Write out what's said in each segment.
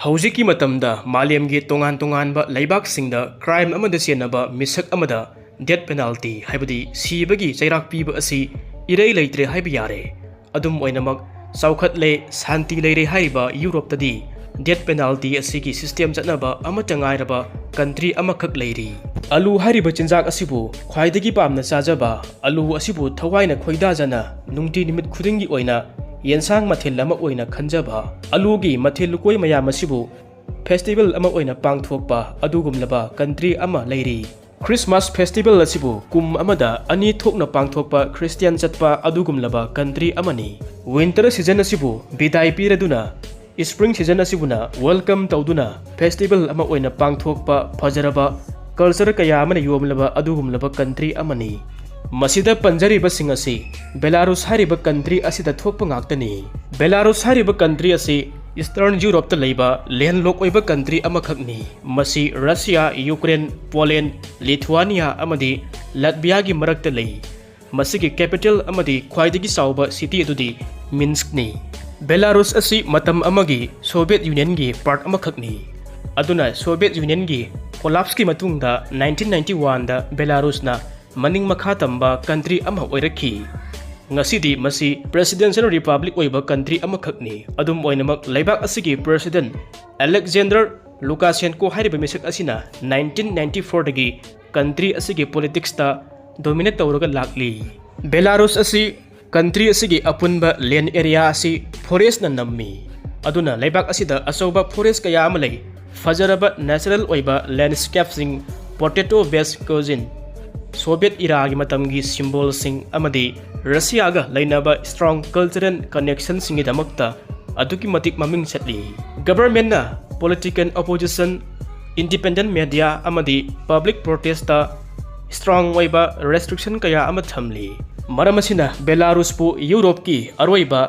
ꯍꯧꯖꯤꯛꯀꯤ ꯃꯇꯝꯗ ꯃꯥꯂꯦꯝꯒꯤ ꯇꯣꯉꯥꯟꯕ ꯂꯩꯕꯥꯛꯁꯤꯡꯗ ꯀ꯭ꯔꯥꯏꯝ ꯑꯃꯗ ꯆꯦꯟꯅꯕ ꯃꯤꯁꯛ ꯑꯃꯗ ꯗꯦꯠ ꯄꯦꯅꯥꯜꯇꯤ ꯍꯥꯏꯕꯗꯤ ꯁꯤꯕꯒꯤ ꯆꯩꯔꯥꯛ ꯄꯤꯕ ꯑꯁꯤ ꯏꯔꯩ ꯂꯩꯇ꯭ꯔꯦ ꯍꯥꯏꯕ ꯌꯥꯔꯦ꯫ ꯑꯗꯨꯝ ꯑꯣꯏꯅꯃꯛ ꯆꯥꯎꯈꯠꯂꯦ ꯁꯥꯟꯇꯤ ꯂꯩꯔꯦ ꯍꯥꯏꯔꯤꯕ ꯌꯨꯔꯣꯞꯇꯗꯤ ꯗꯦꯠ ꯄꯦꯅꯥꯜꯇꯤ ꯑꯁꯤꯒꯤ ꯁꯤꯁꯇꯦꯝ ꯆꯠꯅꯕ ꯑꯃꯠꯇ ꯉꯥꯏꯔꯕ ꯀꯟꯇ꯭ꯔꯤ ꯑꯃꯈꯛ ꯂꯩꯔꯤ꯫ ꯑꯂꯨ ꯍꯥꯏꯔꯤꯕ ꯆꯤꯟꯖꯥꯛ ꯑꯁꯤꯕꯨ ꯈ꯭ꯋꯥꯏꯗꯒꯤ ꯄꯥꯝꯅ ꯆꯥꯖꯕ ꯑꯂꯨ ꯑꯁꯤꯕꯨ ꯊꯋꯥꯏꯅ ꯈꯣꯏꯗꯥꯖꯅ ꯅꯨꯡꯇꯤ ꯅꯨꯃꯤꯠ ꯈꯨꯗꯤꯡꯒꯤ ꯑꯣꯏꯅ ꯌꯦꯟꯁꯥꯡ ꯃꯊꯦꯜ ꯑꯃ ꯑꯣꯏꯅ ꯈꯟꯖꯕ ꯑꯂꯨꯒꯤ ꯃꯊꯦꯜ ꯂꯨꯀꯣꯏ ꯃꯌꯥꯝ ꯑꯁꯤꯕꯨ ꯐꯦꯁꯇꯤꯚꯦꯜ ꯑꯃ ꯑꯣꯏꯅ ꯄꯥꯡꯊꯣꯛꯄ ꯑꯗꯨꯒꯨꯝꯂꯕ ꯀꯟꯇ꯭ꯔꯤ ꯑꯃ ꯂꯩꯔꯤ꯫ ꯈ꯭ꯔꯤꯁꯃꯥꯁ ꯐꯦꯁꯇꯤꯚꯦꯜ ꯑꯁꯤꯕꯨ ꯀꯨꯝ ꯑꯃꯗ ꯑꯅꯤ ꯊꯣꯛꯅ ꯄꯥꯡꯊꯣꯛꯄ ꯈ꯭ꯔꯤꯁꯇꯤꯌꯥꯟ ꯆꯠꯄ ꯑꯗꯨꯒꯨꯝꯂꯕ ꯀꯟꯇ꯭ꯔꯤ ꯑꯃꯅꯤ꯫ ꯋꯤꯟꯇꯔ ꯁꯤꯖꯟ ꯑꯁꯤꯕꯨ ꯕꯤꯗꯥꯏ ꯄꯤꯔꯗꯨꯅ ꯁꯄ꯭ꯔꯤꯡ ꯁꯤꯖꯟ ꯑꯁꯤꯕꯨꯅ ꯋꯦꯜꯀꯝ ꯇꯧꯗꯨꯅ ꯐꯦꯁꯇꯤꯚꯦꯜ ꯑꯃ ꯑꯣꯏꯅ ꯄꯥꯡꯊꯣꯛꯄ ꯐꯖꯔꯕ ꯀꯜꯆꯔ ꯀꯌꯥ ꯑꯃꯅ ꯌꯣꯝꯂꯕ ꯑꯗꯨꯒꯨꯝꯂꯕ ꯀꯟꯇ꯭ꯔꯤ ꯑꯃꯅꯤ꯫ ꯃꯁꯤꯗ ꯄꯟꯖꯔꯤꯕꯁꯤꯡ ꯑꯁꯤ ꯕꯦꯂꯥꯔꯨꯁ ꯍꯥꯏꯔꯤꯕ ꯀꯟꯇ꯭ꯔꯤ ꯑꯁꯤꯗ ꯊꯣꯛꯄ ꯉꯥꯛꯇꯅꯤ꯫ ꯕꯦꯂꯥꯔꯨꯁ ꯍꯥꯏꯔꯤꯕ ꯀꯟꯇ꯭ꯔꯤ ꯑꯁꯤ ꯏꯁꯇꯔꯟ ꯌꯨꯔꯣꯞꯇ ꯂꯩꯕ ꯂꯦꯟꯂꯣꯛ ꯑꯣꯏꯕ ꯀꯟꯇ꯭ꯔꯤ ꯑꯃꯈꯛꯅꯤ꯫ ꯃꯁꯤ ꯔꯁꯤꯌꯥ, ꯌꯨꯀ꯭ꯔꯦꯟ, ꯄꯣꯂꯦꯟ, ꯂꯤꯊꯨꯋꯥꯅꯤꯌꯥ ꯑꯃꯗꯤ ꯂꯠꯚꯤꯌꯥꯒꯤ ꯃꯔꯛꯇ ꯂꯩ꯫ ꯃꯁꯤꯒꯤ ꯀꯦꯄꯤꯇꯦꯜ ꯑꯃꯗꯤ ꯈ꯭ꯋꯥꯏꯗꯒꯤ ꯆꯥꯎꯕ ꯁꯤꯇꯤ ꯑꯗꯨꯗꯤ ꯃꯤꯟꯁꯛꯅꯤ꯫ ꯕꯦꯂꯥꯔꯨꯁ ꯑꯁꯤ ꯃꯇꯝ ꯑꯃꯒꯤ ꯁꯣꯚꯤꯌꯦꯠ ꯌꯨꯅꯤꯌꯟꯒꯤ ꯄꯥꯔꯠ ꯑꯃꯈꯛꯅꯤ꯫ ꯑꯗꯨꯅ ꯁꯣꯚꯤꯌꯦꯠ ꯌꯨꯅꯤꯌꯟꯒꯤ ꯀꯣꯂꯥꯞꯁꯀꯤ ꯃꯇꯨꯡꯗ 1991ꯗ ꯕꯦꯂꯥꯔꯨꯁꯅ ꯃꯅꯤꯡ ꯃꯈꯥ ꯇꯝꯕ ꯀꯟꯇ꯭ꯔꯤ ꯑꯃ ꯑꯣꯏꯔꯛꯈꯤ꯫ ꯉꯁꯤꯗꯤ ꯃꯁꯤ ꯄ꯭ꯔꯦꯁꯤꯗꯦꯟꯁꯤꯌꯦꯜ ꯔꯤꯄꯕ꯭ꯂꯤꯛ ꯑꯣꯏꯕ ꯀꯟꯇ꯭ꯔꯤ ꯑꯃꯈꯛꯅꯤ꯫ ꯑꯗꯨꯝ ꯑꯣꯏꯅꯃꯛ ꯂꯩꯕꯥꯛ ꯑꯁꯤꯒꯤ ꯄ꯭ꯔꯦꯁꯤꯗꯦꯟ ꯑꯂꯦꯛꯖꯦꯟꯗꯔ ꯂꯨꯀꯥꯁꯦꯟꯀꯣ ꯍꯥꯏꯔꯤꯕ ꯃꯤꯁꯛ ꯑꯁꯤꯅ 1994ꯗꯒꯤ ꯀꯟꯇ꯭ꯔꯤ ꯑꯁꯤꯒꯤ ꯄꯣꯂꯤꯇꯤꯛꯁꯇ ꯗꯣꯃꯤꯅꯦꯠ ꯇꯧꯔꯒ ꯂꯥꯛꯂꯤ꯫ ꯕꯦꯂꯥꯔꯨꯁ ꯑꯁꯤ ꯀꯟꯇ꯭ꯔꯤ ꯑꯁꯤꯒꯤ ꯑꯄꯨꯟꯕ ꯂꯦꯟ ꯑꯦꯔꯤꯌꯥ ꯑꯁꯤ ꯐꯣꯔꯦꯁꯅ ꯅꯝꯃꯤ꯫ ꯑꯗꯨꯅ ꯂꯩꯕꯥꯛ ꯑꯁꯤꯗ ꯑꯆꯧꯕ ꯐꯣꯔꯦꯁ ꯀꯌꯥ ꯑꯃ ꯂꯩ꯫ ꯐꯖꯔꯕ ꯅꯦꯆꯔꯦꯜ ꯑꯣꯏꯕ ꯂꯦꯟꯁꯀꯦꯞꯁꯤꯡ, ꯄꯣꯇꯦꯇꯣ ꯕꯦꯁ ꯀꯣꯖꯤꯟ, ꯁꯣꯚꯤꯌꯦꯠ ꯏꯔꯥꯒꯤ ꯃꯇꯝꯒꯤ ꯁꯤꯝꯕꯣꯜꯁꯤꯡ ꯑꯃꯗꯤ ꯔꯁꯤꯌꯥꯒ ꯂꯩꯅꯕ ꯁꯇ꯭ꯔꯣꯡ ꯀꯜꯆꯔꯦꯜ ꯀꯅꯦꯛꯁꯟꯁꯤꯡꯒꯤꯗꯃꯛꯇ ꯑꯗꯨꯛꯀꯤ ꯃꯇꯤꯛ ꯃꯃꯤꯡ ꯆꯠꯂꯤ꯫ ꯒꯚꯔꯟꯃꯦꯟꯠꯅ ꯄꯣꯂꯤꯇꯤꯀꯦꯜ ꯑꯣꯄꯣꯖꯤꯁꯟ, ꯏꯟꯗꯤꯄꯦꯟꯗꯦꯟꯠ ꯃꯦꯗꯤꯌꯥ ꯑꯃꯗꯤ ꯄꯕ꯭ꯂꯤꯛ ꯄ꯭ꯔꯣꯇꯦꯁꯇ ꯁꯇ꯭ꯔꯣꯡ ꯑꯣꯏꯕ ꯔꯦꯁꯇ꯭ꯔꯤꯛꯁꯟ ꯀꯌꯥ ꯑꯃ ꯊꯝꯂꯤ꯫ ꯃꯔꯝ ꯑꯁꯤꯅ ꯕꯦꯂꯥꯔꯨꯁꯄꯨ ꯌꯨꯔꯣꯞꯀꯤ ꯑꯔꯣꯏꯕ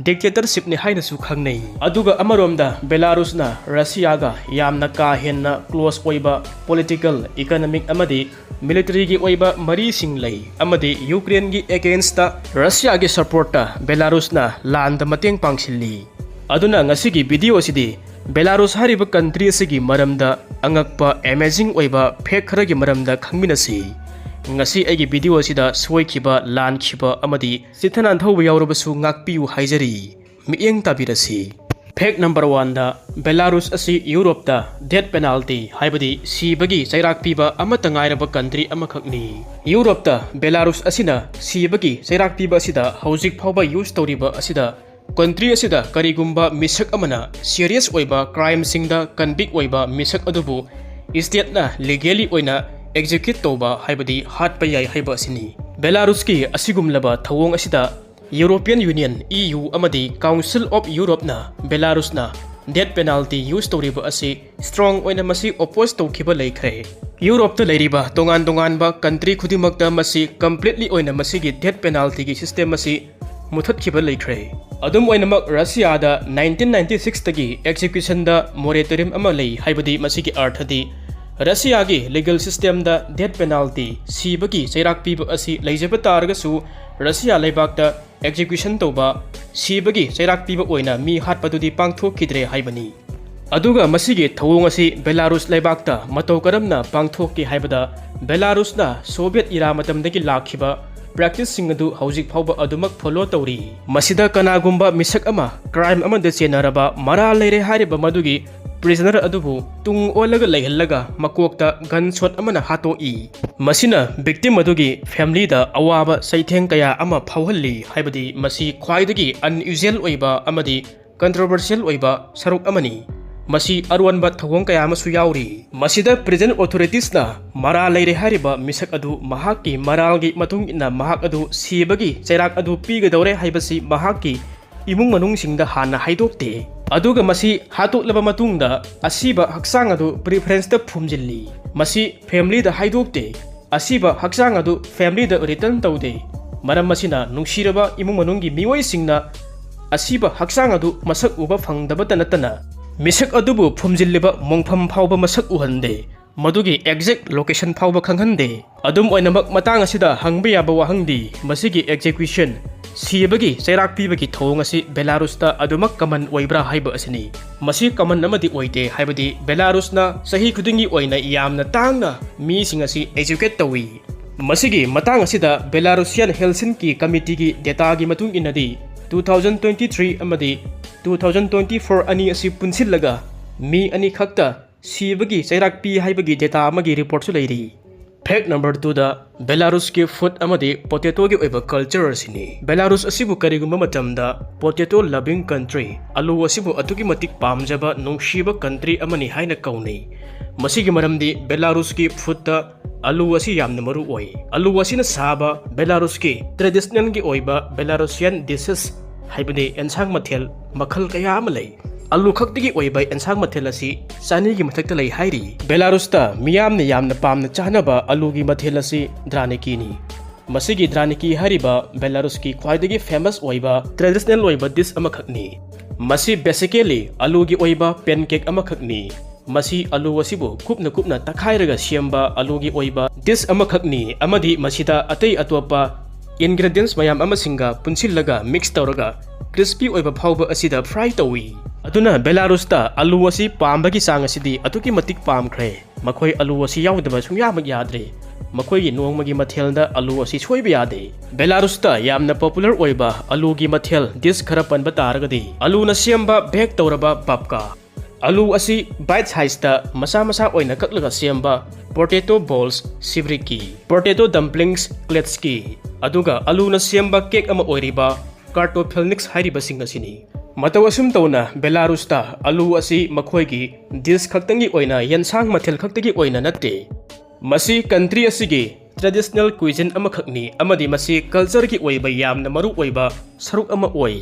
ꯗꯤꯛꯇꯦꯇꯔꯁꯤꯞꯅꯤ ꯍꯥꯏꯅꯁꯨ ꯈꯪꯅꯩ꯫ ꯑꯗꯨꯒ ꯑꯃꯔꯣꯝꯗ ꯕꯦꯂꯥꯔꯨꯁꯅ ꯔꯁꯤꯌꯥꯒ ꯌꯥꯝꯅ ꯀꯥ ꯍꯦꯟꯅ ꯀ꯭ꯂꯣꯖ ꯑꯣꯏꯕ ꯄꯣꯂꯤꯇꯤꯀꯦꯜ, ꯏꯀꯣꯅꯣꯃꯤꯛ ꯑꯃꯗꯤ ꯃꯤꯂꯤꯇꯔꯤꯒꯤ ꯑꯣꯏꯕ ꯃꯔꯤꯁꯤꯡ ꯂꯩ꯫ ꯑꯃꯗꯤ ꯌꯨꯀ꯭ꯔꯦꯟꯒꯤ ꯑꯦꯒꯦꯟꯁꯇ ꯔꯁꯤꯌꯥꯒꯤ ꯁꯄꯣꯔꯠꯇ ꯕꯦꯂꯥꯔꯨꯁꯅ ꯂꯥꯟꯗ ꯃꯇꯦꯡ ꯄꯥꯡꯁꯤꯜꯂꯤ꯫ ꯑꯗꯨꯅ ꯉꯁꯤꯒꯤ ꯚꯤꯗꯤꯑꯣ ꯑꯁꯤꯗꯤ ꯕꯦꯂꯥꯔꯨꯁ ꯍꯥꯏꯔꯤꯕ ꯀꯟꯇ꯭ꯔꯤ ꯑꯁꯤꯒꯤ ꯃꯔꯝꯗ ꯑꯉꯛꯄ ꯑꯦꯃꯦꯖꯤꯡ ꯑꯣꯏꯕ ꯐꯦꯛ ꯈꯔꯒꯤ ꯃꯔꯝꯗ ꯈꯪꯃꯤꯟꯅꯁꯤ꯫ ꯉꯁꯤ ꯑꯩꯒꯤ ꯚꯤꯗꯤꯑꯣ ꯑꯁꯤꯗ ꯁꯣꯏꯈꯤꯕ, ꯂꯥꯟꯈꯤꯕ ꯑꯃꯗꯤ ꯆꯤꯊ ꯅꯥꯟꯊꯧꯕ ꯌꯥꯎꯔꯕꯁꯨ ꯉꯥꯛꯄꯤꯌꯨ ꯍꯥꯏꯖꯔꯤ꯫ ꯃꯤꯠꯌꯦꯡ ꯇꯥꯕꯤꯔꯁꯤ꯫ ꯐꯦꯛ ꯅꯝꯕꯔ 1ꯗ ꯕꯦꯂꯥꯔꯨꯁ ꯑꯁꯤ ꯌꯨꯔꯣꯞꯇ ꯗꯦꯠ ꯄꯦꯅꯥꯜꯇꯤ ꯍꯥꯏꯕꯗꯤ ꯁꯤꯕꯒꯤ ꯆꯩꯔꯥꯛ ꯄꯤꯕ ꯑꯃꯠꯇ ꯉꯥꯏꯔꯕ ꯀꯟꯇ꯭ꯔꯤ ꯑꯃꯈꯛꯅꯤ꯫ ꯌꯨꯔꯣꯞꯇ ꯕꯦꯂꯥꯔꯨꯁ ꯑꯁꯤꯅ ꯁꯤꯕꯒꯤ ꯆꯩꯔꯥꯛ ꯄꯤꯕ ꯑꯁꯤꯗ ꯍꯧꯖꯤꯛ ꯐꯥꯎꯕ ꯌꯨꯖ ꯇꯧꯔꯤꯕ ꯑꯁꯤꯗ ꯀꯟꯇ꯭ꯔꯤ ꯑꯁꯤꯗ ꯀꯔꯤꯒꯨꯝꯕ ꯃꯤꯁꯛ ꯑꯃꯅ ꯁꯤꯔꯤꯌꯁ ꯑꯣꯏꯕ ꯀ꯭ꯔꯥꯏꯝꯁꯤꯡꯗ ꯀꯟꯚꯤꯛ ꯑꯣꯏꯕ ꯃꯤꯁꯛ ꯑꯗꯨꯕꯨ ꯏꯁꯇꯦꯠꯅ ꯂꯤꯒꯦꯂꯤ ꯑꯣꯏꯅ ꯑꯦꯛꯖꯤꯀ꯭ꯌꯨꯠ ꯇꯧꯕ ꯍꯥꯏꯕꯗꯤ ꯍꯥꯠꯄ ꯌꯥꯏ ꯍꯥꯏꯕ ꯑꯁꯤꯅꯤ꯫ ꯕꯦꯂꯥꯔꯨꯁꯀꯤ ꯑꯁꯤꯒꯨꯝꯂꯕ ꯊꯧꯑꯣꯡ ꯑꯁꯤꯗ ꯌꯨꯔꯣꯄꯤꯌꯟ ꯌꯨꯅꯤꯌꯟ (EU) ꯑꯃꯗꯤ ꯀꯥꯎꯟꯁꯤꯜ ꯑꯣꯐ ꯌꯨꯔꯣꯞꯅ ꯕꯦꯂꯥꯔꯨꯁꯅ ꯗꯦꯠ ꯄꯦꯅꯥꯜꯇꯤ ꯌꯨꯖ ꯇꯧꯔꯤꯕ ꯑꯁꯤ ꯁꯇ꯭ꯔꯣꯡ ꯑꯣꯏꯅ ꯃꯁꯤ ꯑꯣꯄꯣꯖ ꯇꯧꯈꯤꯕ ꯂꯩꯈ꯭ꯔꯦ꯫ ꯌꯨꯔꯣꯞꯇ ꯂꯩꯔꯤꯕ ꯇꯣꯉꯥꯟꯕ ꯀꯟꯇ꯭ꯔꯤ ꯈꯨꯗꯤꯡꯃꯛꯇ ꯃꯁꯤ ꯀꯝꯄ꯭ꯂꯤꯠꯂꯤ ꯑꯣꯏꯅ ꯃꯁꯤꯒꯤ ꯗꯦꯠ ꯄꯦꯅꯥꯜꯇꯤꯒꯤ ꯁꯤꯁꯇꯦꯝ ꯑꯁꯤ ꯃꯨꯊꯠꯈꯤꯕ ꯂꯩꯈ꯭ꯔꯦ꯫ ꯑꯗꯨꯝ ꯑꯣꯏꯅꯃꯛ ꯔꯁꯤꯌꯥꯗ 1996ꯇꯒꯤ ꯑꯦꯛꯖꯤꯀ꯭ꯌꯨꯁꯟꯗ ꯃꯣꯔꯦꯇꯣꯔꯤꯌꯝ ꯑꯃ ꯂꯩ ꯍꯥꯏꯕꯗꯤ ꯃꯁꯤꯒꯤ ꯑꯔꯊꯗꯤ ꯔꯁꯤꯌꯥꯒꯤ ꯂꯤꯒꯦꯜ ꯁꯤꯁꯇꯦꯝꯗ ꯗꯦꯠ ꯄꯦꯅꯥꯜꯇꯤ ꯁꯤꯕꯒꯤ ꯆꯩꯔꯥꯛ ꯄꯤꯕ ꯑꯁꯤ ꯂꯩꯖꯕ ꯇꯥꯔꯒꯁꯨ ꯔꯁꯤꯌꯥ ꯂꯩꯕꯥꯛꯇ ꯑꯦꯛꯖꯤꯀ꯭ꯌꯨꯁꯟ ꯇꯧꯕ, ꯁꯤꯕꯒꯤ ꯆꯩꯔꯥꯛ ꯄꯤꯕ ꯑꯣꯏna ꯃꯤ ꯍꯥꯠꯄꯗꯨꯗꯤ ꯄꯥꯡꯊꯣꯛꯈꯤꯗ꯭ꯔꯦ ꯍꯥꯏꯕꯅꯤ꯫ ꯑꯗꯨꯒ ꯃꯁꯤꯒꯤ ꯊꯧꯑꯣꯡ ꯑꯁꯤ ꯕꯦꯂꯥꯔꯨꯁ ꯂꯩꯕꯥꯛꯇ ꯃꯇꯧ ꯀꯔꯝꯅ ꯄꯥꯡꯊꯣꯛꯀꯦ ꯍꯥꯏꯕꯗ ꯕꯦꯂꯥꯔꯨꯁꯅ ꯁꯣꯚꯤꯌꯦꯠ ꯏꯔꯥ ꯃꯇꯝꯗꯒꯤ ꯂꯥꯛꯈꯤꯕ ꯄ꯭ꯔꯦꯛꯇꯤꯁꯁꯤꯡ ꯑꯗꯨ ꯍꯧꯖꯤꯛ ꯐꯥꯎꯕ ꯑꯗꯨꯃꯛ ꯐꯣꯂꯣ ꯇꯧꯔꯤ꯫ ꯃꯁꯤꯗ ꯀꯅꯥꯒꯨꯝꯕ ꯃꯤꯁꯛ ꯑꯃ ꯀ꯭ꯔꯥꯏꯝ ꯑꯃꯗ ꯆꯦꯟꯅꯔꯕ ꯃꯔꯥꯜ ꯂꯩꯔꯦ ꯍꯥꯏꯔꯤꯕ ꯃꯗꯨꯒꯤ ꯄ꯭ꯔꯤꯖꯅꯔ ꯑꯗꯨꯕꯨ ꯇꯨꯡ ꯑꯣꯜꯂꯒ ꯂꯩꯍꯜꯂꯒ ꯃꯀꯣꯛꯇ ꯒꯟ ꯁꯣꯠ ꯑꯃꯅ ꯍꯥꯠꯇꯣꯛꯏ꯫ ꯃꯁꯤꯅ ꯚꯤꯛꯇꯤꯝ ꯑꯗꯨꯒꯤ ꯐꯦꯃꯤꯂꯤꯗ ꯑꯋꯥꯕ ꯆꯩꯊꯦꯡ ꯀꯌꯥ ꯑꯃ ꯐꯥꯎꯍꯜꯂꯤ ꯍꯥꯏꯕꯗꯤ ꯃꯁꯤ ꯈ꯭ꯋꯥꯏꯗꯒꯤ ꯑꯟꯌꯨꯖꯨꯑꯦꯜ ꯑꯣꯏꯕ ꯑꯃꯗꯤ ꯀꯟꯇ꯭ꯔꯣꯚꯔꯁꯤꯌꯦꯜ ꯑꯣꯏꯕ ꯁꯔꯨꯛ ꯑꯃꯅꯤ꯫ ꯃꯁꯤ ꯑꯔꯣꯟꯕ ꯊꯧꯑꯣꯡ ꯀꯌా ꯑꯃꯁꯨ ꯌꯥꯎꯔꯤ꯫ ꯃꯁꯤꯗ ꯄ꯭ꯔꯤꯖꯟ ꯑꯣꯊꯣꯔꯤꯇꯤꯁꯅ ꯃꯔꯥꯜ ꯂꯩꯔꯦ ꯍꯥꯏꯔꯤꯕ ꯃꯤꯁꯛ ꯑꯗꯨ ꯃꯍꯥꯛꯀꯤ ꯃꯔꯥꯜꯒꯤ ꯃꯇꯨꯡ ꯏꯟꯅ ꯃꯍꯥꯛ ꯑꯗꯨ ꯁꯤꯕꯒꯤ ꯆꯩꯔꯥꯛ ꯑꯗꯨ ꯄꯤꯒꯗꯧꯔꯦ ꯍꯥꯏꯕꯁꯤ ꯃꯍꯥꯛꯀꯤ ꯏꯃꯨꯡ ꯃꯅꯨꯡꯁꯤꯡꯗ ꯍꯥꯟꯅ ꯍꯥꯏꯗꯣꯛꯇꯦ꯫ ꯑꯗꯨꯒ ꯃꯁꯤ ꯍꯥꯠꯇꯣꯛꯂꯕ ꯃꯇꯨꯡꯗ ꯑꯁꯤꯕ ꯍꯛꯆꯥꯡ ꯑꯗꯨ ꯄ꯭ꯔꯤꯐꯔꯦꯟꯁꯇ ꯐꯨꯝꯖꯤꯜꯂꯤ꯫ ꯃꯁꯤ ꯐꯦꯃꯤꯂꯤꯗ ꯍꯥꯏꯗꯣꯛꯇꯦ꯫ ꯑꯁꯤꯕ ꯍꯛꯆꯥꯡ ꯑꯗꯨ ꯐꯦꯃꯤꯂꯤꯗ ꯔꯤꯇꯔꯟ ꯇꯧꯗꯦ꯫ ꯃꯔꯝ ꯑꯁꯤꯅ ꯅꯨꯡꯁꯤꯔꯕ ꯏꯃꯨꯡ ꯃꯅꯨꯡꯒꯤ ꯃꯤꯑꯣꯏꯁꯤꯡꯅ ꯑꯁꯤꯕ ꯍꯛꯆꯥꯡ ꯑꯗꯨ ꯃꯁꯛ ꯎꯕ ꯐꯪꯗꯕꯇ ꯅꯠꯇꯅ ꯃꯤꯁꯛ ꯑꯗꯨꯕꯨ ꯐꯨꯝꯖꯤꯜꯂꯤꯕ ꯃꯣꯡꯐꯝ ꯐꯥꯎꯕ ꯃꯁꯛ ꯎꯍꯟꯗꯦ꯫ ꯃꯗꯨꯒꯤ ꯑꯦꯛꯖꯦꯛ ꯂꯣꯀꯦꯁꯟ ꯐꯥꯎꯕ ꯈꯪꯍꯟꯗꯦ꯫ ꯑꯗꯨꯝ ꯑꯣꯏꯅꯃꯛ ꯃꯇꯥꯡ ꯑꯁꯤꯗ ꯍꯪꯕ ꯌꯥꯕ ꯋꯥꯍꯪꯗꯤ ꯃꯁꯤꯒꯤ ꯑꯦꯛꯖꯤꯀ꯭ꯌꯨꯁꯟ ꯁꯤꯕꯒꯤ ꯆꯩꯔꯥꯛ ꯄꯤꯕꯒꯤ ꯊꯧꯑꯣꯡ ꯑꯁꯤ ꯕꯦꯂꯥꯔꯨꯁꯇ ꯑꯗꯨꯃꯛ ꯀꯃꯟ ꯑꯣꯏꯕ꯭ꯔꯥ ꯍꯥꯏꯕ ꯑꯁꯤꯅꯤ꯫ ꯃꯁꯤ ꯀꯃꯟ ꯑꯃꯗꯤ ꯑꯣꯏꯗꯦ, ꯍꯥꯏꯕꯗꯤ ꯕꯦꯂꯥꯔꯨꯁꯅ ꯆꯍꯤ ꯈꯨꯗꯤꯡꯒꯤ ꯑꯣꯏꯅ ꯌꯥꯝꯅ ꯇꯥꯡꯅ ꯃꯤꯁꯤꯡ ꯑꯁꯤ ꯑꯦꯖꯨꯀꯦꯠ ꯇꯧꯏ꯫ ꯃꯁꯤꯒꯤ ꯃꯇꯥꯡ ꯑꯁꯤꯗ ꯕꯦꯂꯥꯔꯨꯁꯤꯌꯥꯟ ꯍꯦꯜꯁꯤꯟꯀꯤ ꯀꯃꯤꯇꯤꯒꯤ ꯗꯦꯇꯥꯒꯤ ꯃꯇꯨꯡ ꯏꯟꯅꯗꯤ 2023 ꯑꯃꯗꯤ 2024 ꯑꯅꯤ ꯑꯁꯤ ꯄꯨꯟꯁꯤꯜꯂꯒ ꯃꯤ ꯑꯅꯤ ꯈꯛꯇ ꯁꯤꯕꯒꯤ ꯆꯩꯔꯥꯛ ꯄꯤ ꯍꯥꯏꯕꯒꯤ ꯗꯦꯇꯥ ꯑꯃꯒꯤ ꯔꯤꯄꯣꯔꯠꯁꯨ ꯂꯩꯔꯤ꯫ ꯐꯦꯛ ꯅꯝꯕꯔ 2ꯗ ꯕꯦꯂꯥꯔꯨꯁꯀꯤ ꯐꯨꯗ ꯑꯃꯗꯤ ꯄꯣꯇꯦꯇꯣꯒꯤ ꯑꯣꯏꯕ ꯀꯜꯆꯔ ꯑꯁꯤꯅꯤ꯫ ꯕꯦꯂꯥꯔꯨꯁ ꯑꯁꯤꯕꯨ ꯀꯔꯤꯒꯨꯝꯕ ꯃꯇꯝꯗ ꯄꯣꯇꯦꯇꯣ ꯂꯚꯤꯡ ꯀꯟꯇ꯭ꯔꯤ, ꯑꯂꯨ ꯑꯁꯤꯕꯨ ꯑꯗꯨꯛꯀꯤ ꯃꯇꯤꯛ ꯄꯥꯝꯖꯕ ꯅꯨꯡꯁꯤꯕ ꯀꯟꯇ꯭ꯔꯤ ꯑꯃꯅꯤ ꯍꯥꯏꯅ ꯀꯧꯅꯩ꯫ ꯃꯁꯤꯒꯤ ꯃꯔꯝꯗꯤ ꯕꯦꯂꯥꯔꯨꯁꯀꯤ ꯐꯨꯗꯇ ꯑꯂꯨ ꯑꯁꯤ ꯌꯥꯝꯅ ꯃꯔꯨ ꯑꯣꯏ꯫ ꯑꯂꯨ ꯑꯁꯤꯅ ꯁꯥꯕ ꯕꯦꯂꯥꯔꯨꯁꯀꯤ ꯇ꯭ꯔꯦꯗꯤꯁꯅꯦꯜꯒꯤ ꯑꯣꯏꯕ ꯕꯦꯂꯥꯔꯨꯁꯤꯌꯥꯟ ꯗꯤꯁꯦꯁ ꯍꯥꯏꯕꯗꯤ ꯑꯦꯟꯁꯥꯡ ꯃꯊꯦꯜ ꯃꯈꯜ ꯀꯌꯥ ꯑꯃ ꯂꯩ꯫ ꯑꯂꯨ ꯈꯛꯇꯒꯤ ꯑꯣꯏꯕ ꯑꯦꯟꯁꯥꯡ ꯃꯊꯦꯜ ꯑꯁꯤ 200ꯒꯤ ꯃꯊꯛꯇ ꯂꯩ ꯍꯥꯏꯔꯤ꯫ ꯕꯦꯂꯥꯔꯨꯁꯇ ꯃꯤꯌꯥꯝꯅ ꯌꯥꯝꯅ ꯄꯥꯝꯅ ꯆꯥꯅꯕ ꯑꯂꯨꯒꯤ ꯃꯊꯦꯜ ꯑꯁꯤ ꯗ꯭ꯔꯥꯅꯤꯀꯤꯅꯤ꯫ ꯃꯁꯤꯒꯤ ꯗ꯭ꯔꯥꯅꯤꯀꯤ ꯍꯥꯏꯔꯤꯕ ꯕꯦꯂꯥꯔꯨꯁꯀꯤ ꯈ꯭ꯋꯥꯏꯗꯒꯤ ꯐꯦꯃꯁ ꯑꯣꯏꯕ ꯇ꯭ꯔꯦꯗꯤꯁꯅꯦꯜ ꯑꯣꯏꯕ ꯗꯤꯁ ꯑꯃꯈꯛꯅꯤ꯫ ꯃꯁꯤ ꯕꯦꯁꯤꯀꯦꯂꯤ ꯑꯂꯨꯒꯤ ꯑꯣꯏꯕ ꯄꯦꯟꯀꯦꯛ ꯑꯃꯈꯛꯅꯤ꯫ ꯃꯁꯤ ꯑꯂꯨ ꯑꯁꯤꯕु ꯀꯨꯞꯅ ꯀꯨꯞꯅ ꯇꯛꯈꯥꯏꯔꯒ ꯁꯦꯝꯕ ꯑꯂꯨꯒꯤ ꯑꯣꯏꯕ ꯗꯤꯁ ꯑꯃꯈꯛꯅꯤ, ꯑꯃꯗꯤ ꯃꯁꯤꯗ ꯑꯇꯩ ꯑꯇꯣꯞꯄ ꯏꯟꯒ꯭ꯔꯦꯗꯤꯌꯦꯟट्स ꯃꯌꯥꯝ ꯑꯃꯁꯤꯡꯒ ꯄꯨꯟꯁꯤꯜꯂꯒ ꯃꯤꯛꯁ ꯇꯧꯔꯒ ꯀ꯭रिꯁꯄꯤ ꯑꯣꯏꯕ ꯐꯥꯎꯕ ꯑꯁꯤꯗ ꯐ꯭ꯔꯥꯏ ꯇꯧꯏ꯫ ꯑꯗꯨꯅ ꯕꯦꯂꯥꯔꯨꯁꯇ ꯑꯂꯨ ꯑꯁꯤ ꯄꯥꯝꯕꯒꯤ ꯆꯥꯡ ꯑꯁꯤꯗꯤ ꯑꯗꯨꯛꯀꯤ ꯃꯇꯤꯛ ꯄꯥꯝꯈ꯭ꯔꯦ꯫ ꯃꯈꯣꯏ ꯑꯂꯨ ꯑꯁꯤ ꯌꯥꯎꯗꯕ ꯁꯨꯡꯌꯥꯃꯛ ꯌꯥꯗ꯭ꯔꯦ꯫ ꯃꯈꯣꯏꯒꯤ ꯅꯣꯡꯃꯒꯤ ꯃꯊꯦꯜꯗ ꯑꯂꯨ ꯑꯁꯤ ꯁꯣꯏꯕ ꯌꯥꯗꯦ꯫ ꯕꯦꯂꯥꯔꯨꯁꯇ ꯌꯥꯝꯅ ꯄꯣꯄꯨꯂꯔ ꯑꯣꯏꯕ ꯑꯂꯨꯒꯤ ꯃꯊꯦꯜ ꯗꯤꯁ ꯈꯔ ꯄꯟꯕ ꯇꯥꯔꯒꯗꯤ ꯑꯂꯨꯅ ꯁꯦꯝꯕ ꯕꯦꯛ ꯇꯧꯔꯕ ꯄꯥꯞꯀꯥ, ꯑꯂꯨ ꯑꯁꯤ ꯕꯥꯏꯠ ꯁꯥꯏꯖꯇ ꯃꯆꯥ ꯃꯆꯥ ꯑꯣꯏꯅ ꯀꯛꯂꯒ ꯁꯦꯝꯕ ꯄꯣꯇꯦꯇꯣ ꯕꯣꯜꯁ ꯁꯤꯕ꯭ꯔꯤꯀꯤ, ꯄꯣꯇꯦꯇꯣ ꯗꯝꯄ꯭ꯂꯤꯡꯁ ꯀ꯭ꯂꯦꯠꯁꯀꯤ, ꯑꯗꯨꯒ ꯑꯂꯨꯅ ꯁꯦꯝꯕ ꯀꯦꯛ ꯑꯃ ꯑꯣꯏꯔꯤꯕ ꯀꯥꯔꯇꯣꯐꯦꯜꯅꯤꯛꯁ ꯍꯥꯏꯔꯤꯕꯁꯤꯡ ꯑꯁꯤꯅꯤ꯫ ꯃꯇꯧ ꯑꯁꯨꯝ ꯇꯧꯅ ꯕꯦꯂꯥꯔꯨꯁꯇ ꯑꯂꯨ ꯑꯁꯤ ꯃꯈꯣꯏꯒꯤ ꯗꯤꯁ ꯈꯛꯇꯪꯒꯤ ꯑꯣꯏꯅ ꯌꯦꯟꯁꯥꯡ ꯃꯊꯦꯜ ꯈꯛꯇꯒꯤ ꯑꯣꯏꯅ ꯅꯠꯇꯦ, ꯃꯁꯤ ꯀꯟꯇ꯭ꯔꯤ ꯑꯁꯤꯒꯤ ꯇ꯭ꯔꯦꯗꯤꯁꯅꯦꯜ ꯀꯨꯏꯖꯤꯟ ꯑꯃꯈꯛꯅꯤ, ꯑꯃꯗꯤ ꯃꯁꯤ ꯀꯜꯆꯔꯒꯤ ꯑꯣꯏꯕ ꯌꯥꯝꯅ ꯃꯔꯨ ꯑꯣꯏꯕ ꯁꯔꯨꯛ ꯑꯃ ꯑꯣꯏ꯫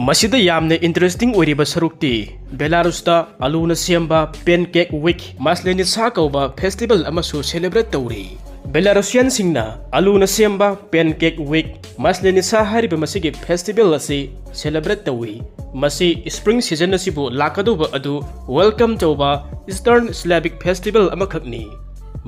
ꯃꯁꯤꯗ ꯌꯥꯝꯅ ꯏꯟꯇꯔꯦꯁꯇꯤꯡ ꯑꯣꯏꯔꯤꯕ ꯁꯔꯨꯛꯇꯤ ꯕꯦꯂꯥꯔꯨꯁꯇ ꯑꯂꯨꯅ ꯁꯦꯝꯕ ꯄꯦꯟꯀꯦꯛ ꯋꯤꯛ ꯃꯥꯁꯂꯦꯅꯤꯠꯁꯥ ꯀꯧꯕ ꯐꯦꯁꯇꯤꯚꯦꯜ ꯑꯃꯁꯨ ꯁꯦꯂꯦꯕ꯭ꯔꯦꯠ ꯇꯧꯔꯤ꯫ ꯕꯦꯂꯥꯔꯨꯁꯤꯌꯟꯁꯤꯡꯅ ꯑꯂꯨꯅ ꯁꯦꯝꯕ ꯄꯦꯟꯀꯦꯛ ꯋꯤꯛ ꯃꯥꯁꯂꯦꯅꯤꯠꯁꯥ ꯍꯥꯏꯔꯤꯕ ꯃꯁꯤꯒꯤ ꯐꯦꯁꯇꯤꯚꯦꯜ ꯑꯁꯤ ꯁꯦꯂꯦꯕ꯭ꯔꯦꯠ ꯇꯧꯏ꯫ ꯃꯁꯤ ꯁ꯭ꯄ꯭ꯔꯤꯡ ꯁꯤꯖꯟ ꯑꯁꯤꯕꯨ ꯂꯥꯛꯀꯗꯧꯕ ꯑꯗꯨ ꯋꯦꯜꯀꯝ ꯇꯧꯕ ꯏꯁꯇꯔꯟ ꯁ꯭ꯂꯥꯚꯤꯛ ꯐꯦꯁꯇꯤꯚꯦꯜ ꯑꯃꯈꯛꯅꯤ꯫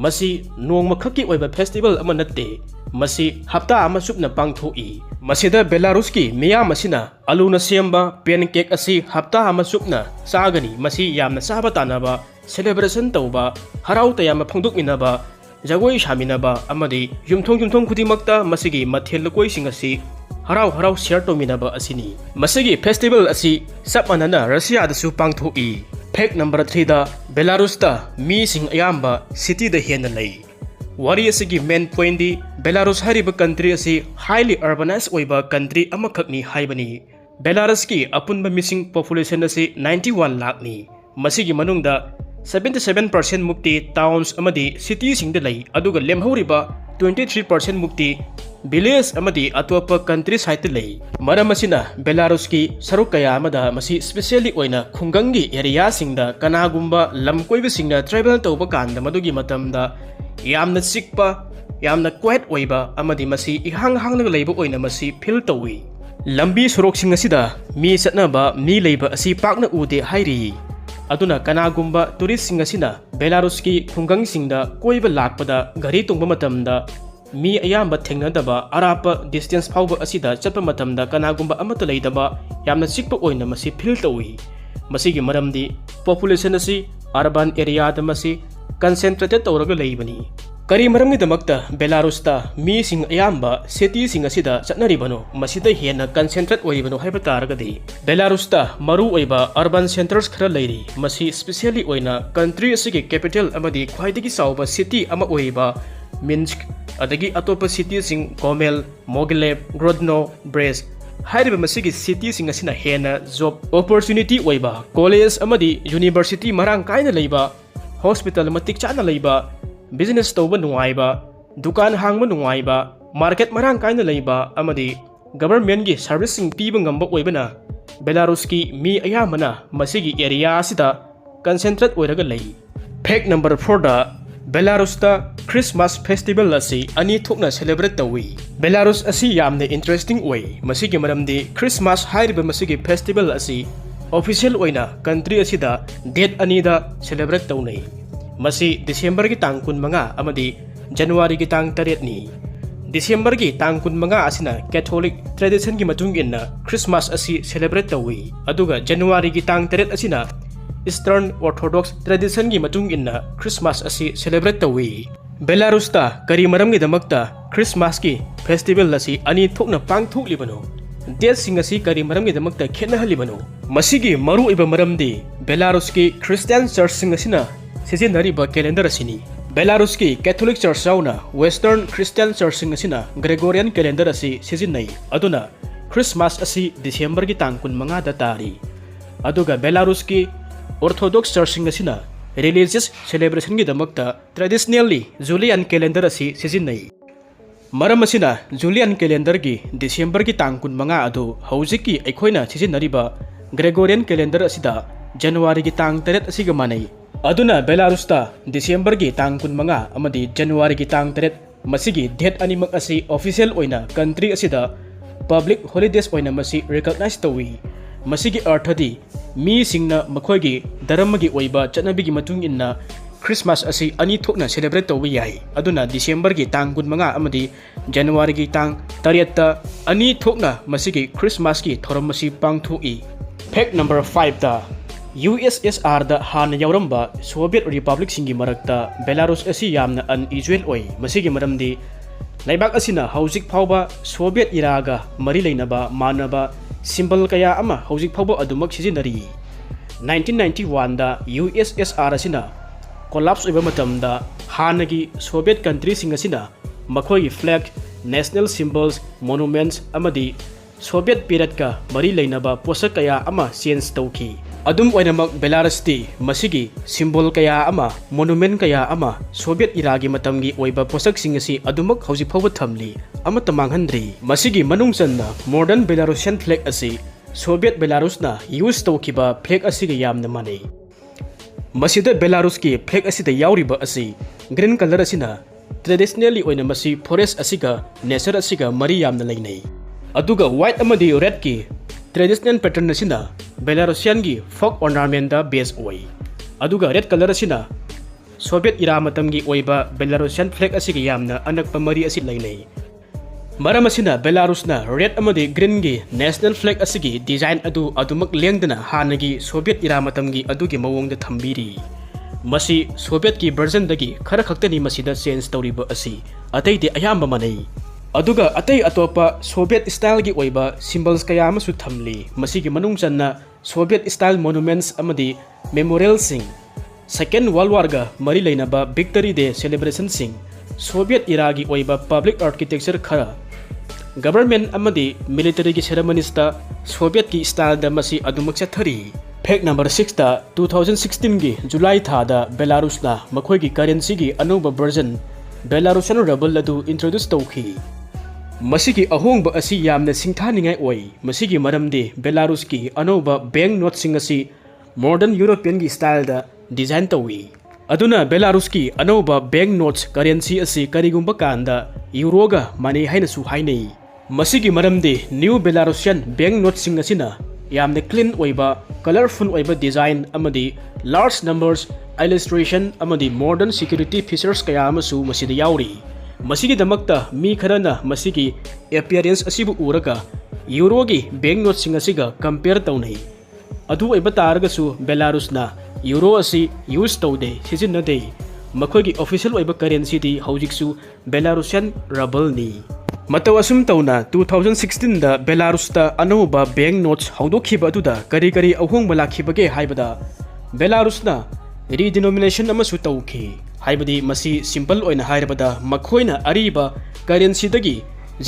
ꯃꯁꯤ ꯅꯣꯡꯃꯈꯛꯀꯤ ꯑꯣꯏꯕ ꯐꯦꯁꯇꯤꯚꯦꯜ ꯑꯃ ꯅꯠꯇꯦ, ꯃꯁꯤ ꯍꯞꯇꯥ ꯑꯃ ꯆꯨꯞꯅ ꯄꯥꯡꯊꯣꯛꯏ꯫ ꯃꯁꯤꯗ ꯕꯦꯂꯥꯔꯨꯁꯀꯤ ꯃꯤꯌꯥꯝ ꯑꯁꯤꯅ ꯑꯂꯨꯅ ꯁꯦꯝꯕ ꯄꯦꯟꯀꯦꯛ ꯑꯁꯤ ꯍꯞꯇꯥ ꯑꯃ ꯆꯨꯞꯅ ꯆꯥꯒꯅꯤ꯫ ꯃꯁꯤ ꯌꯥꯝꯅ ꯆꯥꯕ ꯇꯥꯟꯅꯕ, ꯁꯦꯂꯦꯕ꯭ꯔꯦꯁꯟ ꯇꯧꯕ, ꯍꯔꯥꯎ ꯇꯌꯥꯝꯕ ꯐꯣꯡꯗꯣꯛꯃꯤꯟꯅꯕ, ꯖꯒꯣꯏ ꯁꯥꯃꯤꯟꯅꯕ, ꯑꯃꯗꯤ ꯌꯨꯝꯊꯣꯡ ꯈꯨꯗꯤꯡꯃꯛꯇ ꯃꯁꯤꯒꯤ ꯃꯊꯦꯜ ꯂꯨꯀꯣꯏꯁꯤꯡ ꯑꯁꯤ ꯍꯔꯥꯎ ꯁꯤꯌꯔ ꯇꯧꯃꯤꯟꯅꯕ ꯑꯁꯤꯅꯤ꯫ ꯃꯁꯤꯒꯤ ꯐꯦꯁꯇꯤꯚꯦꯜ ꯑꯁꯤ ꯆꯞ ꯃꯥꯟꯅꯅ ꯔꯁꯤꯌꯥꯗꯁꯨ ꯄꯥꯡꯊꯣꯛꯏ꯫ ꯐꯦꯛ ꯅꯝꯕꯔ 3ꯗ ꯕꯦꯂꯥꯔꯨꯁꯇ ꯃꯤꯁꯤꯡ ꯑꯌꯥꯝꯕ ꯁꯤꯇꯤꯗ ꯍꯦꯟꯅ ꯂꯩ꯫ ꯋꯥꯔꯤ ꯑꯁꯤꯒꯤ ꯃꯦꯟ ꯄꯣꯏꯟꯗꯤ ꯕꯦꯂꯥꯔꯨꯁ ꯍꯥꯏꯔꯤꯕ ꯀꯟꯇ꯭ꯔꯤ ꯑꯁꯤ ꯍꯥꯏꯂꯤ ꯑꯔꯕꯅꯥꯏꯖ ꯑꯣꯏꯕ ꯀꯟꯇ꯭ꯔꯤ ꯑꯃꯈꯛꯅꯤ ꯍꯥꯏꯕꯅꯤ꯫ ꯕꯦꯂꯥꯔꯁꯀꯤ ꯑꯄꯨꯟꯕ ꯃꯤꯁꯤꯡ ꯄꯣꯄꯨꯂꯦꯁꯟ ꯑꯁꯤ 91 ꯂꯥꯈꯅꯤ꯫ ꯃꯁꯤꯒꯤ ꯃꯅꯨꯡꯗ 77% ꯃꯨꯛꯇꯤ ꯇꯥꯎꯟꯁ ꯑꯃꯗꯤ ꯁꯤꯇꯤꯁꯤꯡꯗ ꯂꯩ, ꯑꯗꯨꯒ ꯂꯦꯝꯍꯧꯔꯤꯕ 23% ꯃꯨꯛꯇꯤ ꯚꯤꯂꯦꯖ ꯑꯃꯗꯤ ꯑꯇꯣꯞꯄ ꯀꯟꯇ꯭ꯔꯤ ꯁꯥꯏꯠꯇ ꯂꯩ꯫ ꯃꯔꯝ ꯑꯁꯤꯅ ꯕꯦꯂꯥꯔꯨꯁꯀꯤ ꯁꯔꯨꯛ kaya amada masi specially oina khungangi area singda kanagumba lamkoibasingna travel tauba kanda madugi matamda yamna sikpa yamna quiet oiba amadi masi ihang hangnaga leiba oina masi feel tawi. Lambi soroksing asida mi satnaba mi leiba asi pakna ude hairi. Aduna kanagumba tourist sing asina Belaruski khungang singda koiba lakpada gari tungba matamda mi ayamba thengnadaba arapa distance phawba asida chatpa matamda kanagumba amata leidaba yamna sikpa oina masi feel tawi. Masigi maramdi population asi urban area da masi concentrated tawraga leibani. Kari maramni damakta Belarus ta mi sing ayamba city sing asida chatnaribano masida hena concentrate oibano haiba taragadi. Belarus ta maru oiba urban centers khara leiri masi specially oina country asigi capital amadi khwaidagi sauba city ama oiba Minsk adagi atopa city sing Gomel, Mogilev, Grodno, Brest hairiba masigi city sing asina hena job opportunity oiba college amadi university marang kaina leiba hospital matik chana leiba business tauba nungaiba dukan hangba nungaiba market marang kaina leiba amadi government gi servicing piba ngamba oibana Belarus ki mi ayamana masigi area asida concentrate oiraga lei. Fact number 4 da Belarus ta Christmas festival asi ani thokna celebrate tawi. Belarus asi yamna interesting oi masigi maramdi Christmas hairiba masigi festival asi official oina country asida date ani da celebrate tawnai. Masi December ki tang 15 amadi January ki tang 8 ni. December-gi tang 15 asina Catholic tradition-gi matung inna Christmas asi celebrate tawi. Aduga January-gi tang 3 asina Eastern Orthodox tradition-gi matung inna Christmas asi celebrate tawi. Belarus ta kari maramgi damakta Christmas ki festival asi ani thokna pangthoklibano. Date sing asi kari maramgi damakta khenahalibano. Masigi maru iba maramdi Belarus ki Christian church sing asina sizinariba calendar asini. Belarus ki Catholic church sauna Western Christian church sing asina Gregorian calendar asi sizinai. Aduna Christmas asi December gi tang 15 da tari. Aduga Belarus ki Orthodox church sing asina religious celebration gi damakta traditionally Julian calendar asi sizinai. Maram asina Julian calendar gi December gi tang 15 adu hauzik ki aikhoina sizinariba Gregorian calendar asida January gi tang 3 asiga manai. Aduna Belarus ta December gi tang 15 amadi January gi tang 3 masigi date animak asi official oina country asida public holidays oina masi recognize tawi. Masigi arthadi mi singna makhoigi dharamagi oiba chatnabigi matung inna Christmas asi ani thokna celebrate tawi yai. Aduna December gi tang 15 amadi January gi tang 3 ta ani thokna masigi Christmas gi thoram masi pangthoi. Fact number 5 ta USSR da han yauramba Soviet Republic singi marakta Belarus asi yamna unusual oi. Masigi maramdi laibak asina hauzik phauba Soviet iraga mari leinaba manaba symbol kaya ama hauzik phauba adumak sizinari. 1991 da USSR asina collapse oiba matamda hanagi Soviet country sing asina makhoi flag, national symbols, monuments amadi Soviet period ka mari leinaba posak kaya ama change tawki. Adum oinamak Belarus ti masigi symbol kaya ama monument kaya ama Soviet iragi matamgi oiba posak singasi adumak hauji phawba thamli ama tamanghandri. Masigi manungchanna modern Belarusian flag asi Soviet Belarus na use tawkiba flag asiga yamna manai. Masida Belarus ki flag asida yauriba asi green color asina traditionally oina masi forest asiga nature asiga mari yamna leinai. Aduga white amadi red ki traditional pattern asina Belarusian gi folk ornament da base oi. Aduga red color asina Soviet era matamgi oiba Belarusian flag asiga yamna Angakpa mari asi lainai. Maram asina Belarus na red amadi green gi national flag asigi design adumak lengdana hanagi Soviet era matamgi adugi mawongda thambiri. Masi Soviet ki version dagi khara khaktani masida change tawriba asi atai de ayamba manai. Aduga atai atopa Soviet style gi oiba symbols kaya amasu thamli. Masigi manungchanna Soviet style monuments amadi memorial sing Second World War ga mari leinaba Victory Day celebration sing Soviet era gi oiba public architecture khara government amadi military gi ceremonies ta Soviet ki style da masi adumak chathari. Fact number 6 ta 2016 gi July tha da Belarus na makhoi gi currency gi anuba version Belarusian ruble adu introduce tawki. Masigi ahongba asi yamna singthaningai oi. Masigi maramdi Belarus ki anoba bank note sing asi modern European gi style da design tawi. Aduna Belarus ki anoba bank notes currency asi karigumba kanda euro ga mani haina su hainai. Masigi maramdi new Belarusian bank note sing asina yamna clean oiba colorful oiba design amadi large numbers illustration amadi modern security features kaya amasu masida yauri. Masigi damakta mi kharana masigi appearance asibu uraga euro gi bank note sing asiga compare tawnai. Adu oiba taragasu Belarus na euro asi use tawde sizinade. Makhoi gi official oiba currency di haujiksu Belarusian ruble ni. Matawasum tawna 2016 da Belarus ta anoba bank notes haudokhiba aduda kari ahongba lakhibage haibada Belarus na redenomination amasu tawki. Haibadi masi simple oina hairabada makhoina ariba currency dagi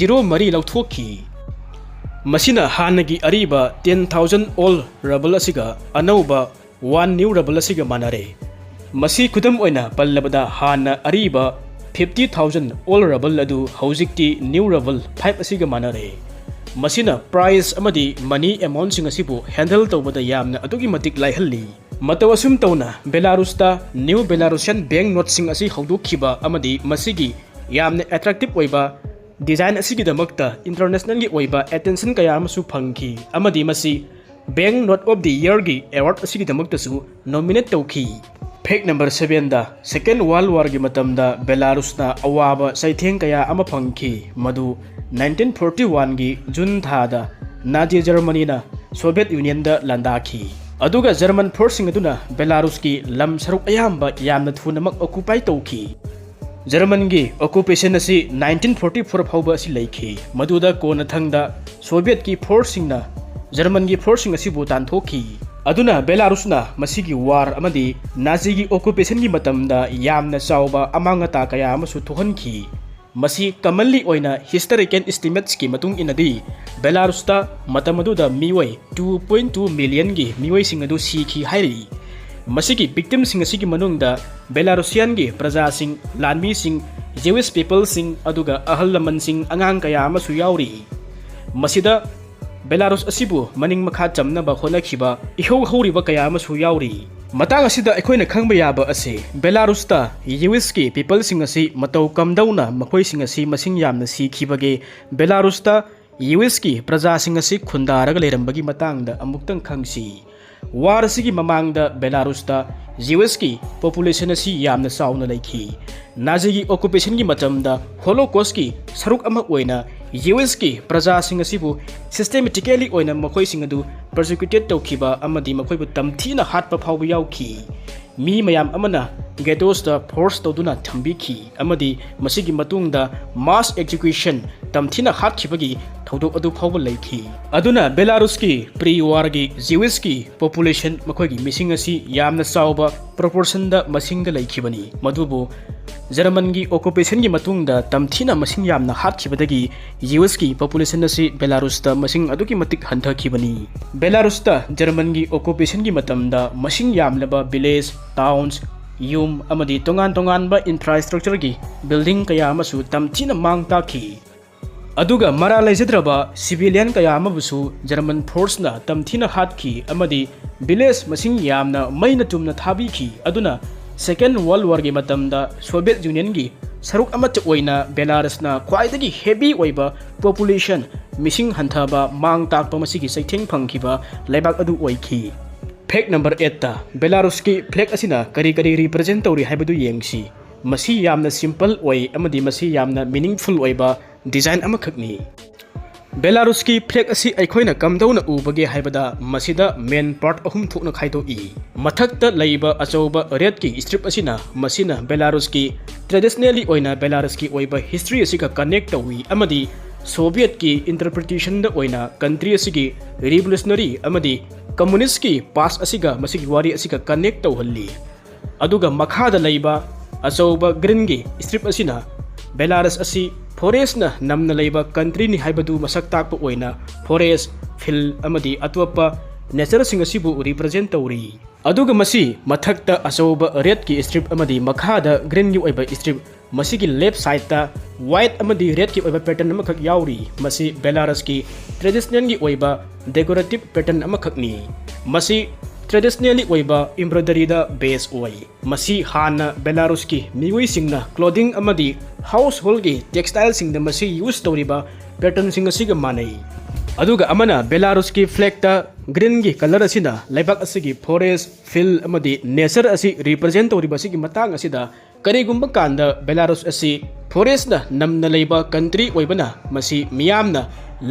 0 mari lauthokhi. Masina hanagi ariba 10,000 old ruble asiga anauba 1 new ruble asiga manare. Masi kudam oina pallabada hana ariba 50,000 old ruble adu haujikti new ruble 5 asiga manare. Masina price amadi money amount sing asibu handle tawbada yamna adugi matik laihalli. Matawasum tawna Belarus ta new Belarusian bank note sing asi haudokhiba amadi masigi yamna attractive oiba design asigi damakta international gi oiba attention kaya amasu phangki amadi masi bank note of the year gi award asigi damakta su nominate tawki. Fact number 7 da Second World War gi matamda Belarus na awaba saitheng kaya ama phangki madu 1941 gi June tha da Nazi Germany na Soviet Union da landaki aduga German forcing aduna Belarus ki lam saruk ayamba yamna thunamak occupy tawki German gi occupation asi 1944 phawba asi leikhi maduda kona thangda Soviet ki forcing na German gi forcing asi butan thoki aduna Belarus na masigi war amadi Nazi gi occupation gi matamda yamna chawba amangata kaya amasu thohanki masi commonly oina historical estimates ki matung inadi Belarus ta matamaduda miwai 2.2 million gi miwai sing adu sikhi hairi masigi victims sing asigi manungda Belarusian gi praja sing lanmi sing Jewish people sing aduga ahal laman sing angang kaya amasu yauri masida Belarus asibu maning makha chamna ba khonakhiba ihau hauriba kaya amasu yauri matang asida aikoina khangba yaba ase Belarus ta Jewish ki people sing asi matau kamdauna makhoi sing asi masing yamna sikhibage Belarus ta Jewish ki praja sing asi khundaraga lerambagi matangda amuktang khangsi war asigi mamangda Belarus ta Jewish ki population asi yamna sauna leikhi Nazi gi occupation gi matamda Holocaust ki saruk ama oina Jewish ki praja sing asibu systematically oina makhoi sing adu persecuted tawkhiba amadi makhoi bu tamthina hatpa phawbu yauki mi mayam amana ghettos da force tawduna thambiki amadi masigi matungda mass execution tamthina hatkibagi thodok adu phawbu leikhi aduna Belarus ki pre-war gi Jewish ki population makhoi gi missing asi yamna chawba proportion da masing da leikhibani madubu German gi occupation gi matungda tamthina masing yamna hatkibadagi Jewish ki population asi Belarus ta masing aduki matik hanthakibani Belarus ta German gi occupation gi matamda masing yamlaba village towns yum amadi tongan ba infrastructure gi building kaya amasu tamthina mang takhi aduga mara laijadraba civilian kaya amabusu German force na tamthina hatkhi amadi village masing yamna maina tumna thabiki aduna Second World War gi matamda Soviet Union gi saruk amacha oina Belarus na khwaidagi heavy oiba population missing hanthaba mang takpa masigi saitheng phangkhiba laibak adu oikhi Fact number 8 ta Belarus ki flag asina kari represent tawri haibadu yengsi masi yamna simple oi amadi masi yamna meaningful oiba design amakhakni Belarus ki flag asi aikoina kamdauna ubage haibada masida main part ahum thukna khaido I mathakta laiba achauba red ki strip asina masina Belarus ki traditionally oina Belarus ki oiba history asika connect tawi amadi Soviet ki interpretation da oina country asigi revolutionary amadi communist ki past asiga masigi wari asika connect tawhalli aduga makhada laiba achauba green gi strip asina Belarus asi forest na namna laiba country ni haibadu masak takpa oina forest field amadi atwapa nature sing asibu represent tawri aduga masi mathakta achauba red ki strip amadi makhada green gi oiba strip masigi left side ta white amadi red ki oiba pattern amakhak yauri masi Belarus ki traditional gi oiba decorative pattern amakhakni masi traditionally oiba embroidery da base oi masi hana Belarus ki miwi singna clothing amadi household gi textile sing da masi use toriba pattern sing asiga manai aduga amana Belarus ki flag ta green gi color asina laibak asigi forest field amadi nature asi represent toriba asigi matang asida karigumba kanda Belarus asi forest na namna laiba country oibana masi miyamna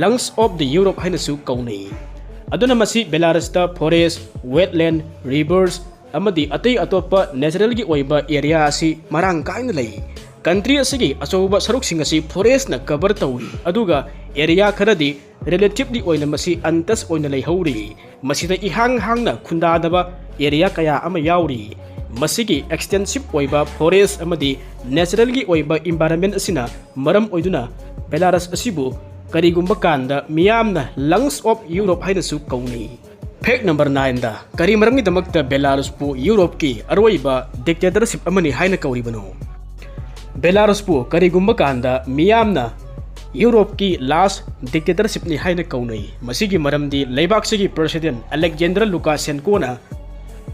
lungs of the Europe haina su kaunai aduna masi Belarus ta forest wetland rivers amadi atay atopa natural gi oiba area asi marang kaina lei country asigi achauba saruk sing asi forest na cover tawi aduga area kharadi relatively oina masi antas oina lei hauri masida ihang hangna khunda daba area kaya ama yauri masigi extensive oiba forest amadi natural gi oiba environment asina maram oiduna Belarus asibu karigumba kanda miyamna lungs of Europe haina su kauni Fact number 9 da kari maramgi damakta Belarus pu Europe ki arwaiba dictatorship amani haina kauribano Belarus pu karigumba kanda miyamna Europe ki last dictatorship ni haina kaunai masigi maramdi laibak sigi president Alexander Lukashenko na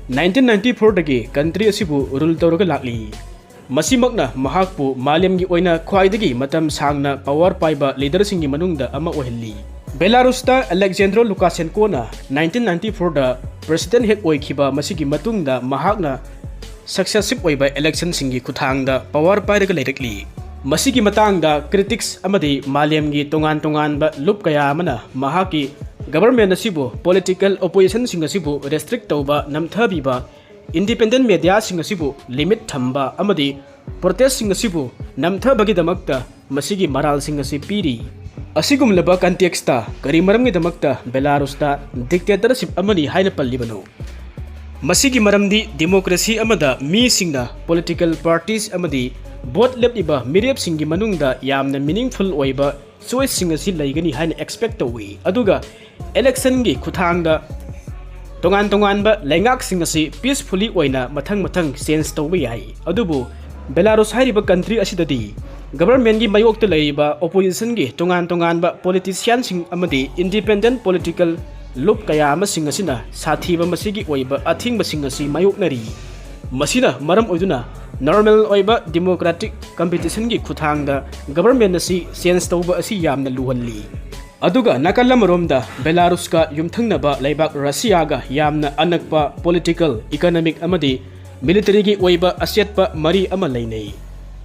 1994 dagi country asibu rule tawraga lakli Masimakna mahakpu malemgi oina khwaidagi matam sangna power paiba leader singi manungda ama ohelli Belarus ta Alexander Lukashenko na 1994 da president hek oikhiba masigi matungda mahakna successive ओइबा election सिंगी खुथांगदा power पाइरगा लेरकली मसीगी मतंगदा critics अमदी मालेमगी तोंगान तोंगानबा लुप कया अमना महाकी गवर्नमेंट असिबु पॉलिटिकल ओपोजिशन सिंग असिबु रेस्ट्रिक्ट तौबा नमथाबीबा इंडिपेंडेंट मीडिया सिंग असिबु लिमिट थंबा अमदी प्रोटेस्ट सिंग असिबु नमथाबगीदमक्ता मसीगी मराल सिंग असि पीरी असिगुमलबा कंटेक्सता करी मरमगीदमक्ता बेलारुसता डिक्टेटरशिप अमनी हाइना पल्लिबनो मसीगी मरमदी डेमोक्रेसी अमदा मी सिंगना पॉलिटिकल पार्टीज अमदी बोट लेपिबा मिरेप सिंगी मनुंगदा यामना मीनिंगफुल ओइबा चॉइस सिंग असि लैगनी हाइना एक्सपेक्ट तौई अदुगा इलेक्शन गी खुथांगदा तोंगान तोंगानबा लैंगाक सिंग असि पीसफुली ओइना मथंग मथंग चेंज तौबा याई अदुबु बेलारुस हाइरिबा कंट्री असिददी गवर्नमेंट की मायोक्ता लैरिबा ओपोजिशन की तोंगान तोंगानबा पॉलिटिशियन सिंग अमदी इंडिपेंडेंट पॉलिटिकल लुप कया अमसिंग असिना साथीबा मसीगी ओइबा अथिंग बसिंग असि मायोक्नरी मसिना मरम ओइदुना नॉर्मल ओइबा डेमोक्रेटिक कंपटीशन की खुथांगदा गवर्नमेंट असि चेंज तौबा असि यामना लुहल्ली अदुगा नाकलमरोमदा बेलारुस का युमथंगनबा लैबाक रशियागा यामना अनकपा पॉलिटिकल इकोनॉमिक अमदी मिलिटरी की ओइबा असेटपा मरी अमा लैनै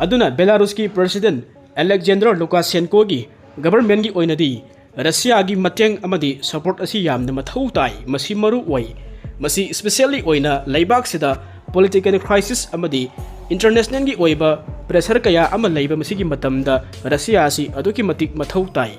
अदुना बेलारुस की प्रेसिडेंट एलेक्जेंडर लुकाशेंको की गवर्नमेंट की ओइनदी रशिया की मतेंग अमदी सपोर्ट असी यामना मथौ ताई मसी मरु ओइ मसी स्पेशली ओइना लैबाक सिदा पॉलिटिकल क्राइसिस अमदी इंटरनेशनल की ओइबा प्रेशर कया अमा लैबा मसी की मतमदा रशिया असी अदुकी मतिक मथौ ताई